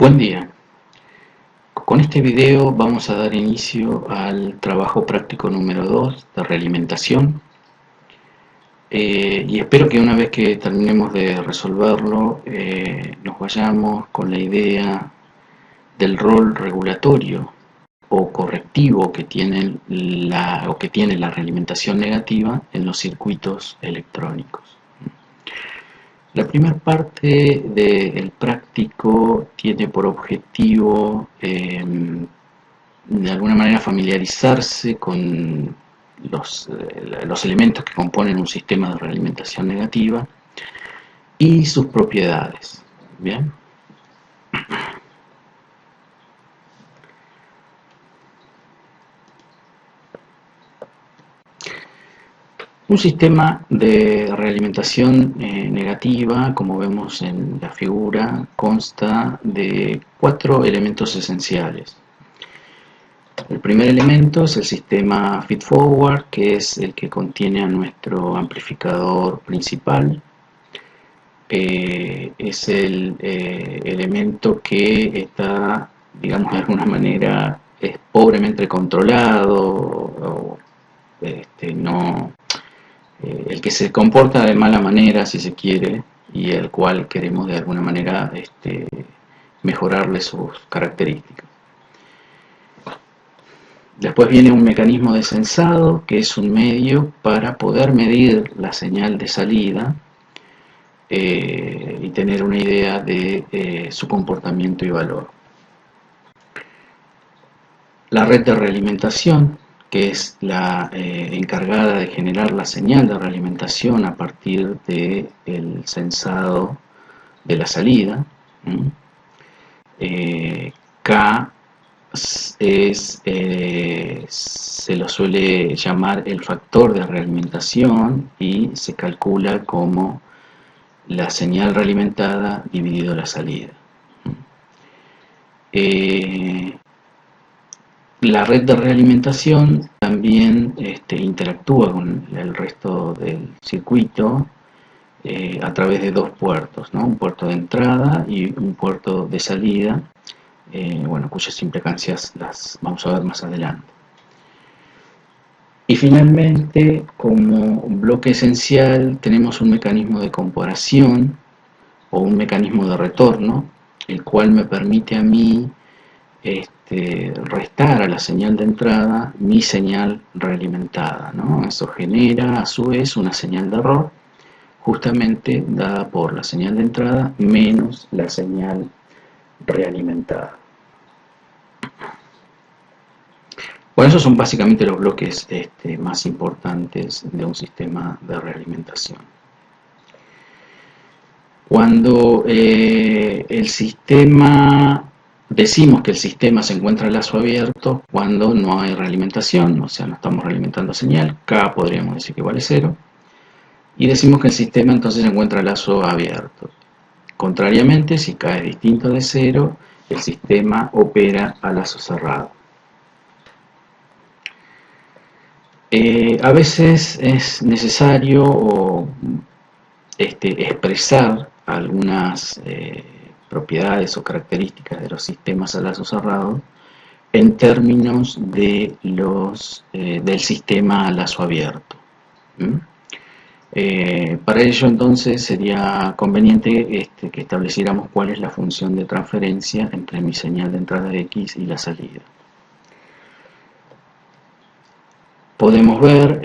Buen día. Con este video vamos a dar inicio al trabajo práctico número 2 de realimentación y espero que una vez que terminemos de resolverlo nos vayamos con la idea del rol regulatorio o correctivo que tiene la realimentación negativa en los circuitos electrónicos. La primera parte del práctico tiene por objetivo de alguna manera familiarizarse con los elementos que componen un sistema de realimentación negativa y sus propiedades. Bien. Un sistema de realimentación negativa, como vemos en la figura, consta de 4 elementos esenciales. El primer elemento es el sistema feedforward, que es el que contiene a nuestro amplificador principal. Es el elemento que está, digamos, de alguna manera es pobremente controlado, el que se comporta de mala manera, si se quiere, y el cual queremos de alguna manera mejorarle sus características. Después viene un mecanismo de sensado, que es un medio para poder medir la señal de salida y tener una idea de su comportamiento y valor. La red de realimentación, que es la encargada de generar la señal de realimentación a partir del sensado de la salida. K se lo suele llamar el factor de realimentación y se calcula como la señal realimentada dividido la salida. La red de realimentación también interactúa con el resto del circuito a través de 2 puertos, ¿no? Un puerto de entrada y un puerto de salida, cuyas implicancias las vamos a ver más adelante. Y finalmente, como bloque esencial, tenemos un mecanismo de comparación o un mecanismo de retorno, el cual me permite a mí restar a la señal de entrada mi señal realimentada, ¿no? Eso genera a su vez una señal de error, justamente dada por la señal de entrada menos la señal realimentada. Bueno, esos son básicamente los bloques más importantes de un sistema de realimentación. Cuando decimos que el sistema se encuentra a lazo abierto cuando no hay realimentación, o sea, no estamos realimentando señal, K podríamos decir que vale 0, y decimos que el sistema entonces se encuentra a lazo abierto. Contrariamente, si K es distinto de 0, el sistema opera a lazo cerrado. A veces es necesario expresar algunas propiedades o características de los sistemas a lazo cerrado en términos de del sistema a lazo abierto. Para ello entonces sería conveniente que estableciéramos cuál es la función de transferencia entre mi señal de entrada X y la salida. Podemos ver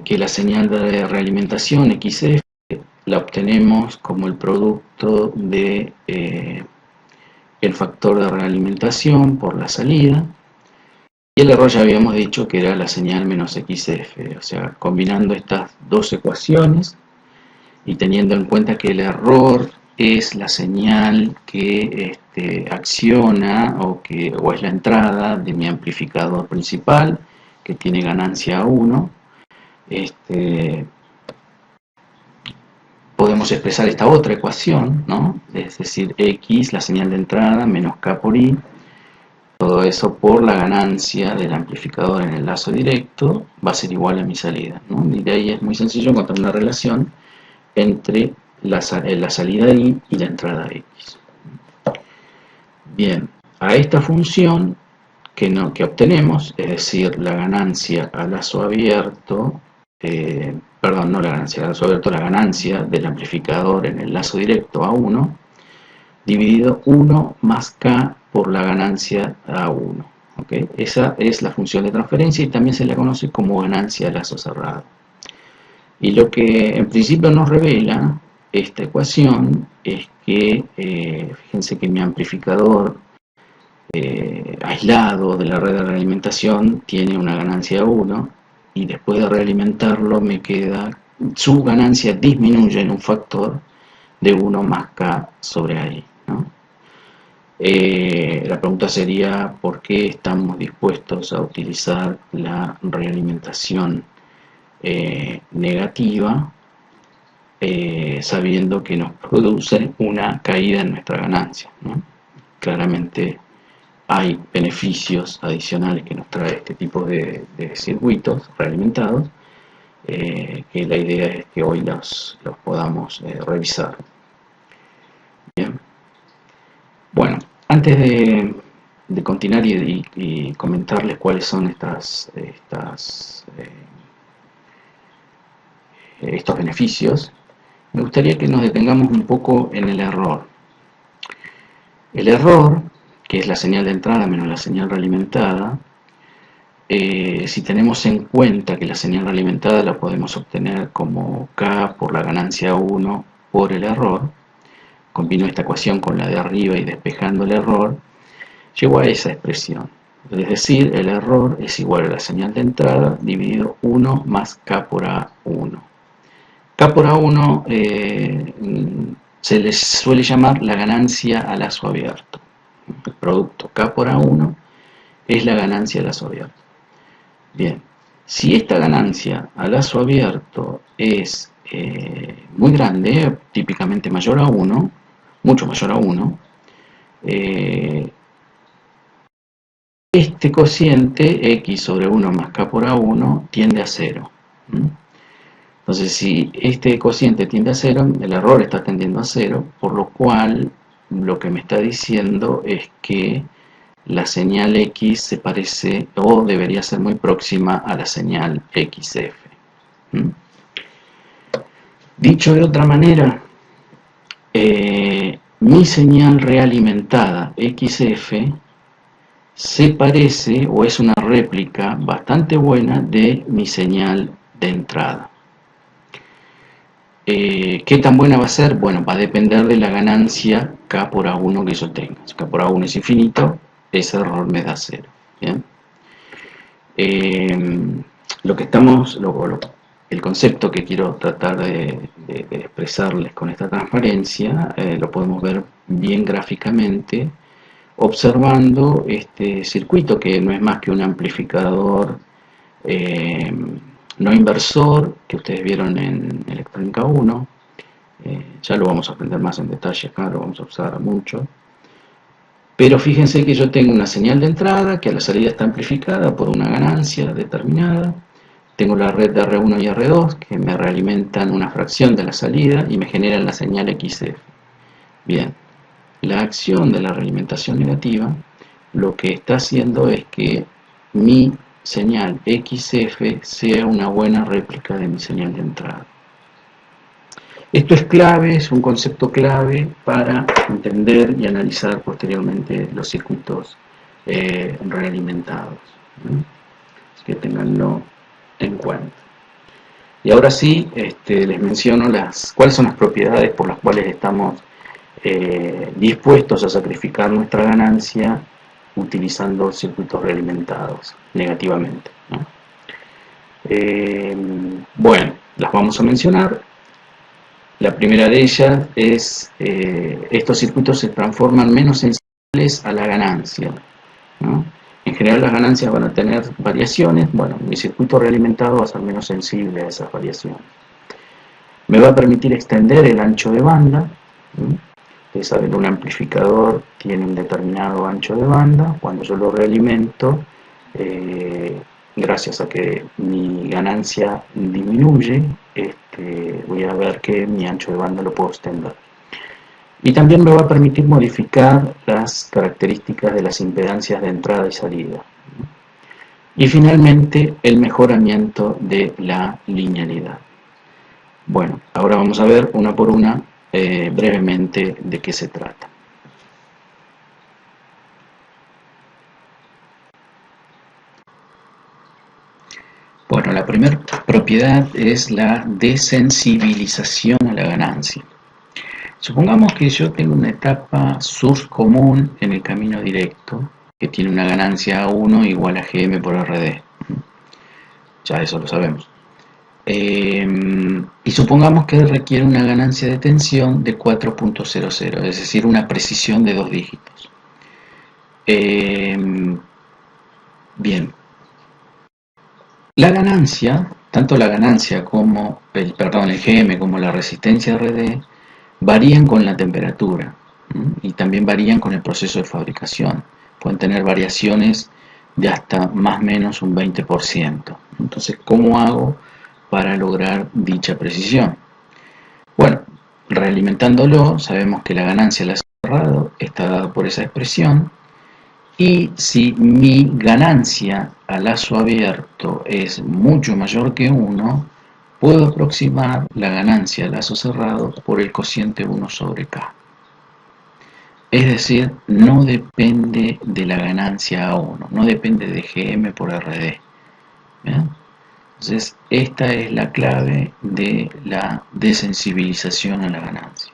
que la señal de realimentación XF la obtenemos como el producto de el factor de realimentación por la salida, y el error ya habíamos dicho que era la señal menos XF, o sea, combinando estas dos ecuaciones y teniendo en cuenta que el error es la señal que acciona o es la entrada de mi amplificador principal, que tiene ganancia 1, podemos expresar esta otra ecuación, ¿no? Es decir, X, la señal de entrada, menos K por I, todo eso por la ganancia del amplificador en el lazo directo, va a ser igual a mi salida, ¿no? Y de ahí es muy sencillo encontrar una relación entre la salida I y la entrada X. Bien, a esta función que obtenemos, es decir, la ganancia a lazo abierto, perdón, no la ganancia a lazo abierto, la ganancia del amplificador en el lazo directo A1, dividido 1 más K por la ganancia A1. ¿Okay? Esa es la función de transferencia y también se la conoce como ganancia a lazo cerrado. Y lo que en principio nos revela esta ecuación es que, fíjense que mi amplificador aislado de la red de realimentación tiene una ganancia 1 y después de realimentarlo me queda, su ganancia disminuye en un factor de 1 más K sobre ahí, ¿no? La pregunta sería ¿por qué estamos dispuestos a utilizar la realimentación negativa sabiendo que nos produce una caída en nuestra ganancia, ¿no? Claramente hay beneficios adicionales que nos trae este tipo de circuitos realimentados, que la idea es que hoy los podamos revisar. Bien. Bueno, antes de continuar y comentarles cuáles son estos beneficios, me gustaría que nos detengamos un poco en el error. El error, que es la señal de entrada menos la señal realimentada, si tenemos en cuenta que la señal realimentada la podemos obtener como K por la ganancia 1 por el error, combino esta ecuación con la de arriba y despejando el error, llego a esa expresión. Es decir, el error es igual a la señal de entrada dividido 1 más K por A1. K por A1 se les suele llamar la ganancia a lazo abierto. El producto K por A1 es la ganancia a lazo abierto. Bien, si esta ganancia a lazo abierto es muy grande, típicamente mayor a 1, mucho mayor a 1, este cociente x sobre 1 más k por a1 tiende a 0. Entonces, si este cociente tiende a 0, el error está tendiendo a 0, por lo cual lo que me está diciendo es que la señal X se parece o debería ser muy próxima a la señal XF. Dicho de otra manera, mi señal realimentada XF se parece o es una réplica bastante buena de mi señal de entrada. ¿Qué tan buena va a ser? Bueno, va a depender de la ganancia K por A1 que yo tenga. Si K por A1 es infinito, ese error me da 0. ¿Bien? El concepto que quiero tratar de expresarles con esta transparencia lo podemos ver bien gráficamente observando este circuito que no es más que un amplificador no inversor que ustedes vieron en Electrónica 1. Ya lo vamos a aprender más en detalle acá, lo vamos a usar mucho. Pero fíjense que yo tengo una señal de entrada que a la salida está amplificada por una ganancia determinada. Tengo la red de R1 y R2 que me realimentan una fracción de la salida y me generan la señal XF. Bien, la acción de la realimentación negativa lo que está haciendo es que mi señal XF sea una buena réplica de mi señal de entrada. Esto es clave, es un concepto clave para entender y analizar posteriormente los circuitos realimentados. Así que tenganlo en cuenta. Y ahora sí, les menciono cuáles son las propiedades por las cuales estamos dispuestos a sacrificar nuestra ganancia utilizando circuitos realimentados negativamente, ¿no? Bueno, las vamos a mencionar. La primera de ellas es estos circuitos se transforman menos sensibles a la ganancia, ¿no? En general las ganancias van a tener variaciones. Bueno, mi circuito realimentado va a ser menos sensible a esas variaciones. Me va a permitir extender el ancho de banda. Ustedes saben, un amplificador tiene un determinado ancho de banda. Cuando yo lo realimento, gracias a que mi ganancia disminuye, voy a ver que mi ancho de banda lo puedo extender. Y también me va a permitir modificar las características de las impedancias de entrada y salida. Y finalmente, el mejoramiento de la linealidad. Bueno, ahora vamos a ver una por una brevemente de qué se trata. Bueno, la primera propiedad es la desensibilización a la ganancia. Supongamos que yo tengo una etapa source común en el camino directo que tiene una ganancia A1 igual a GM por RD. Ya eso lo sabemos. Y supongamos que requiere una ganancia de tensión de 4.00, es decir, una precisión de 2 dígitos. Bien, la ganancia, tanto la ganancia como el GM como la resistencia RD varían con la temperatura y también varían con el proceso de fabricación. Pueden tener variaciones de hasta más o menos un 20%. Entonces, ¿cómo hago para lograr dicha precisión? Bueno, realimentándolo, sabemos que la ganancia al lazo cerrado está dada por esa expresión, y si mi ganancia a lazo abierto es mucho mayor que 1, puedo aproximar la ganancia a lazo cerrado por el cociente 1 sobre K. Es decir, no depende de la ganancia A1, no depende de GM por RD. ¿Bien? Entonces, esta es la clave de la desensibilización a la ganancia.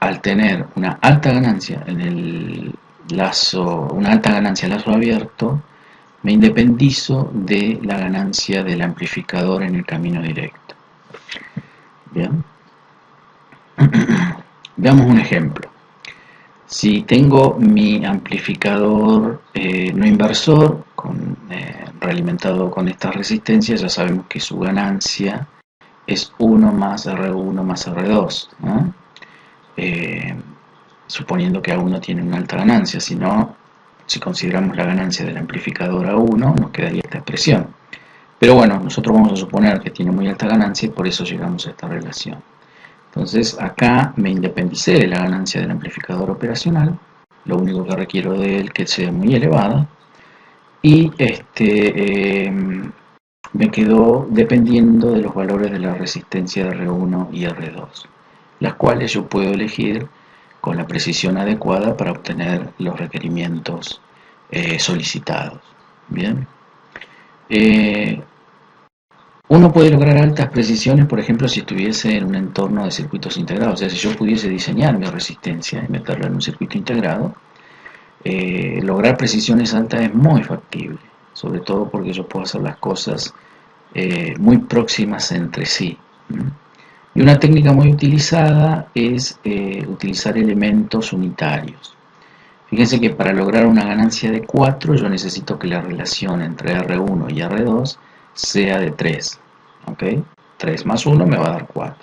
Al tener una alta ganancia en el lazo, una alta ganancia en lazo abierto, me independizo de la ganancia del amplificador en el camino directo. Bien. Veamos un ejemplo. Si tengo mi amplificador no inversor realimentado con estas resistencias, ya sabemos que su ganancia es 1 más R1 más R2, ¿no? Suponiendo que A1 tiene una alta ganancia, si no, si consideramos la ganancia del amplificador A1, nos quedaría esta expresión. Pero bueno, nosotros vamos a suponer que tiene muy alta ganancia y por eso llegamos a esta relación. Entonces acá me independicé de la ganancia del amplificador operacional, lo único que requiero de él que sea muy elevada, y me quedó dependiendo de los valores de la resistencia de R1 y R2, las cuales yo puedo elegir con la precisión adecuada para obtener los requerimientos solicitados. Bien. Uno puede lograr altas precisiones, por ejemplo, si estuviese en un entorno de circuitos integrados. O sea, si yo pudiese diseñar mi resistencia y meterla en un circuito integrado, lograr precisiones altas es muy factible, sobre todo porque yo puedo hacer las cosas muy próximas entre sí. Y una técnica muy utilizada es utilizar elementos unitarios. Fíjense que para lograr una ganancia de 4 yo necesito que la relación entre R1 y R2 sea de 3. ¿Ok? 3 más 1 me va a dar 4.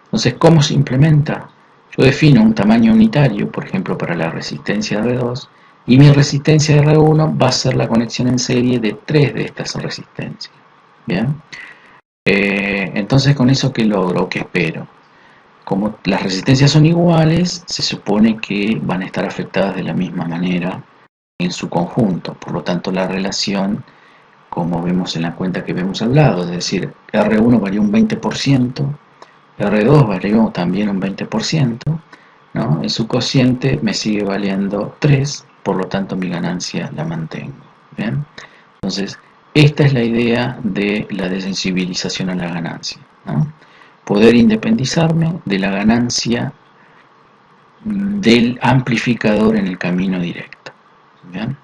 Entonces, ¿cómo se implementa? Yo defino un tamaño unitario, por ejemplo, para la resistencia R2, y mi resistencia R1 va a ser la conexión en serie de 3 de estas resistencias. ¿Bien? Entonces, ¿con eso qué logro? ¿Qué espero? Como las resistencias son iguales, se supone que van a estar afectadas de la misma manera en su conjunto. Por lo tanto, la relación, como vemos en la cuenta que hemos hablado, es decir, R1 varió un 20%, R2 varió también un 20%, ¿no? En su cociente me sigue valiendo 3, por lo tanto mi ganancia la mantengo. ¿Bien? Entonces, esta es la idea de la desensibilización a la ganancia, ¿no? Poder independizarme de la ganancia del amplificador en el camino directo. ¿Bien?